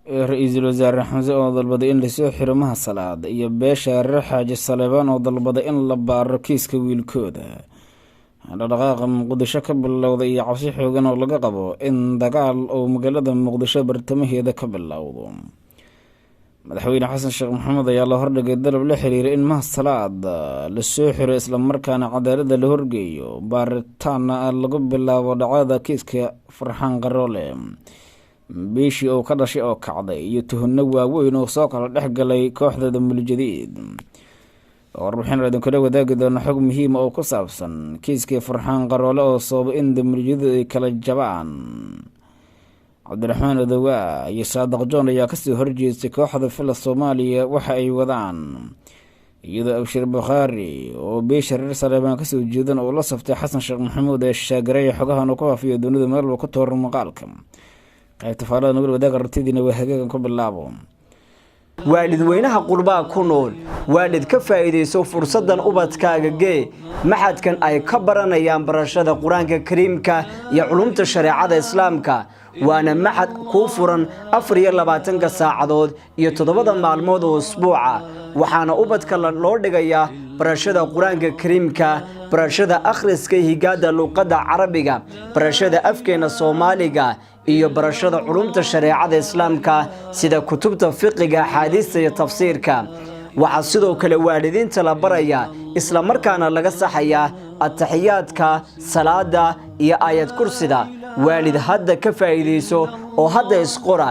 ra-iisul wasaare xamse oo dalbaday in lasoo xiro Mahad Salaad iyo beesha reer Xaaji Saleebaan oo dalbaday in la baaro kiiska wiilkooda. dhaqdhaqaaqa Muqdisho ka bilowday iyo cabsi xoogan oo laga qabo in dagaal uu magaalada Muqdisho bartamaheeda ka bilowdo. madaxweyne xasan sheekh maxamuud ayaa la hordhigay dalab la xiriira in Mahad Salaad la soo xiro isla markaana cadaaladda la horgeeyo baaritaana lagu bilaabo dhacdada kiiska Farxaan Qaroole bishii uu ka dhashay oo kacday iyo tuhunno waaweyn oo soo kala dhex galay kooxda Damuljadiid. warbixin idinkula wadaagi doona xog muhiim oo ku saabsan kiiskii Farxaan Qaroole oo sababay in Damuljadiid ay kala jabaan. cabdiraxmaan Odowaa iyo Saadaq Joon ayaa kasoo horjeestay kooxda fila Soomaaliya waxa ay wadaan, iyadoo Abshir Bakhaari oo beesha reer Saleebaan kasoo jeedan oo la saftay xasan sheekh maxamuud ee shaagaraya xogahan uu ku faafiyo dunida meel walba ku tooro maqaalka. qaybta faalada nagula wadaaga aragtidiina waa hagaagan ku bilaabo. waalidweynaha qurbaa ku nool waalid ka faa'iideyso fursadan ubadkaaga gee maxadkan ay ka baranayaan barashada quraanka kariimka iyo culumta shareecada islaamka waana maxad ku furan 24 saacadood iyo 7 maalmood oo usbuuca waxaana ubadka loo dhigayaa barashada quraanka kariimka barashada akhriska higaada luqadda carabiga barashada afkeena Soomaaliga iyo barashada culumta shareecada islaamka sida kutubta fiqiga xadiiska iyo tafsiirka waxa sidoo kale waalidiinta la baraya isla markaana laga saxaya at-tahiyaadka salaada iyo aayad kursida waalid hadda ka faa'iideyso oo hadda isqora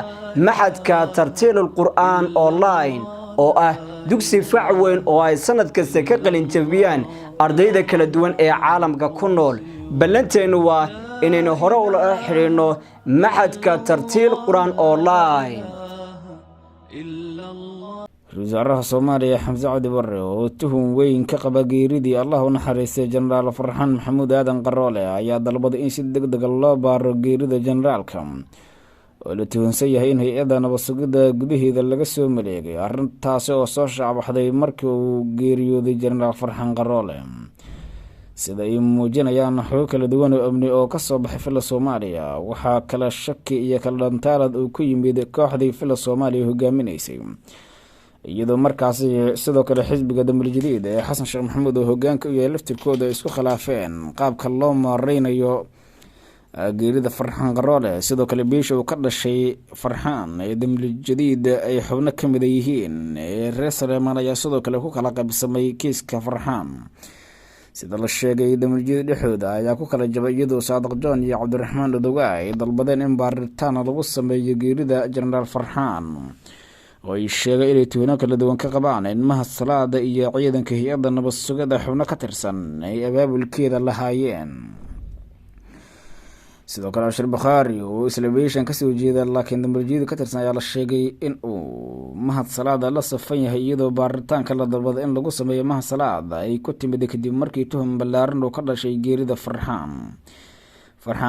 maxadka tartiilul qur'aan online oo ah dugsi fac weyn oo ay sanad kasta ka qalin jabiyaan ardayda kala duwan ee caalamka ku nool ballanteenu waa inaynu hore ula xiriirno maxadka tartiil quraan online. wasaaraha Soomaaliya Xamse Cabdi Barre oo tuhun weyn ka qaba geeridii Allah u naxariistay Jeneraal Farxaan Maxamuud Aadan Qaroole ayaa dalbaday in si degdeg ah loo baaro geerida generaalka oo la tuhunsan yahay in hay'adda nabad sugidda gudaheeda laga soo maleegay arrintaasi oo soo shacabxday markii uu geeriyooday Jeneraal Farxaan Qaroole. sida ay muujinayaan xoog kala duwan oo amni oo ka soo baxay fila Soomaaliya waxaa kala shaki iyo kala dhantaalad uu ku yimid kooxdii fila Soomaaliya hogaaminaysay, iyadoo markaasi sidoo kale xisbiga Damuljadiid ee xasan sheekh maxamuud oo hogaanka u yahay laftirkooda isku khilaafeen qaabka loo maareynayo geerida Farxaan Qaroole. sidoo kale beesha uu ka dhashay Farxaan ee Damuljadiid ay xubno ka mid yihiin reer Saleemaan ayaa sidoo kale ku kala qaybsamay kiiska Farxaan. sida la sheegay Damuljadiid dhexdooda ayaa ku kala jabay iyadoo Saadaq Joon iyo Cabdiraxmaan Odowaa ay dalbadeen in baaritaan lagu sameeyo geerida Jeneraal Farxaan oo ay sheegay inay tuhno kala duwan ka qabaan in Mahad Salaad iyo ciidanka hay'adda nabad sugidda xubno ka tirsan ay abaabulkeeda lahaayeen. sidoo kale Abshir Bakhaari oo isla beeshan kasoo jeeda laakiin Damuljadiid ka tirsan ayaa la sheegay in uu Mahad Salaad la safan yahay iyadoo baaritaanka la dalbaday in lagu sameeyo Mahad Salaad ay ku timid kadib markii tuhun ballaaran oo ka dhashay geerida Farxaan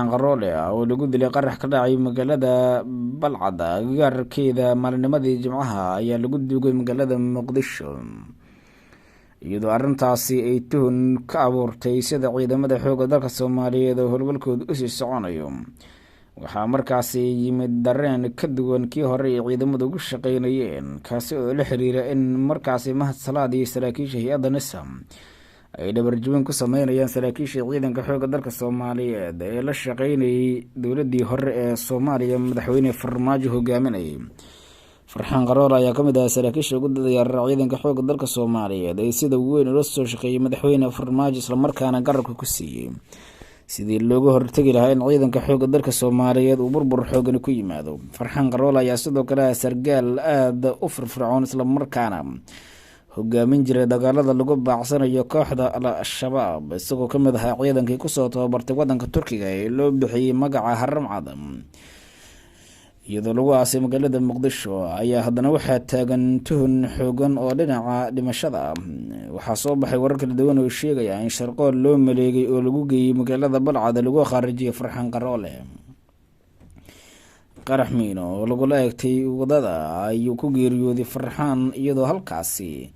Qaroole oo lagu dilay qarax ka dhacay magaalada Balcad gaarkeeda maalinimadii Jimcaha ayaa lagu duugay magaalada Muqdisho, iyadoo arrintaasi ay tuhun ka abuurtay sida ciidamada xoogga dalka Soomaaliyeed oo howlgalkooda u sii soconayo. waxaa markaasi yimid dareen ka duwan kii hore ee ciidamadu ugu shaqeynayeen kaasi oo la xiriira in markaasi Mahad Salaad iyo saraakiisha hay'adda NISA ay dhabarjabin ku sameynayaan saraakiisha ciidanka xoogga dalka Soomaaliyeed ee la shaqeynayay dowladii hore ee Soomaaliya madaxweyne Farmaajo hogaaminayay. Farxaan Qaroole ayaa ka mid ah saraakiisha ugu dadaalaya ciidanka xoogga dalka Soomaaliyeed ee sida weyn ula soo shaqeeyay madaxweyne Farmaajo isla markaana garabka ku siiyay sidii looga hortagi lahaa in ciidanka xoogga dalka Soomaaliyeed uu burbur xoogan ku yimaado. Farxaan Qaroole ayaa sidoo kale sargaal aad u firfircoon isla markaana hogaamin jiray dagaalada lagu baacsanayo kooxda Al-Shabaab isagoo ka mid ah ciidankii ku soo tababartay wadanka Turkiga ee loo bixiyay magaca Haramcad. iyadoo lagu aasay magaalada Muqdisho ayaa haddana waxaa taagan tuhun xoogan oo dhinaca dhimashada waxaa soo baxay warar kala duwan oo sheegaya in sharqool loo maleegay oo lagu geeyay magaalada Balcad lagu khaarijiyay Farxaan Qaroole. qarax miino oo lagu laagtay wadada ayuu ku geeriyooday Farxaan iyadoo halkaasi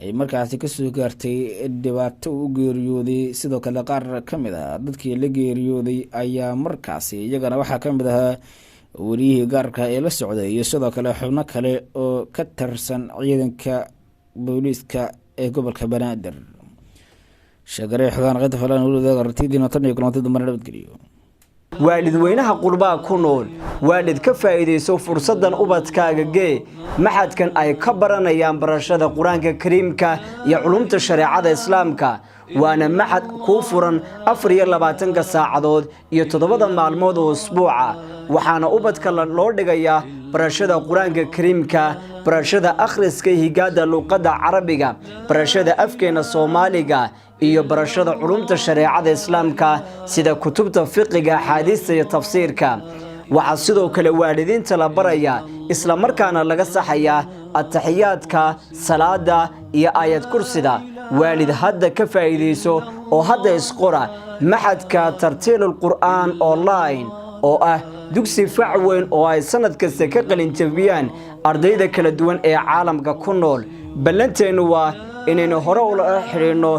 ay markaasi ka soo gaartay dhibaato u geeriyooday. sidoo kale qaar ka mid ah dadkii la geeriyooday ayaa markaasi iyagana waxaa ka mid ah wariyihii gaarka ee la socday iyo sidoo kale xubno kale oo ka tirsan ciidanka booliiska ee gobolka Banaadir shaqare xogaan qeyb falan wulada artiidina tan iyo kulantay dumar nabadgeliyo waalidweynaha qurbaa ku nool waalid ka faa'iideyso fursadan ubadkaaga gee maxadkan ay ka baranayaan barashada quraanka kariimka iyo culumta shariicada islaamka waana maxad ku furan 24 saacadood iyo 7 maalmood oo usbuuca waxaana ubadka loo dhigayaa barashada quraanka kariimka barashada akhriska higaada luqadda carabiga barashada afkeena Soomaaliga iyo barashada culumta shariicada islaamka sida kutubta fiqiga xadiiska iyo tafsiirka waxa sidoo kale waalidiinta la baraya isla markaana laga saxaya at-tahiyaadka salaada iyo aayad kursida waalid hadda ka faa'iideyso oo hadda isqora maxadka tartiilul qur'aan online oo ah dugsi fac weyn oo ay sanad kasta ka qalin jabiyaan ardayda kala duwan ee caalamka ku nool ballanteenu waa inaynu hore ula xiriirno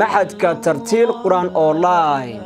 maxadka tartiil qur'aan online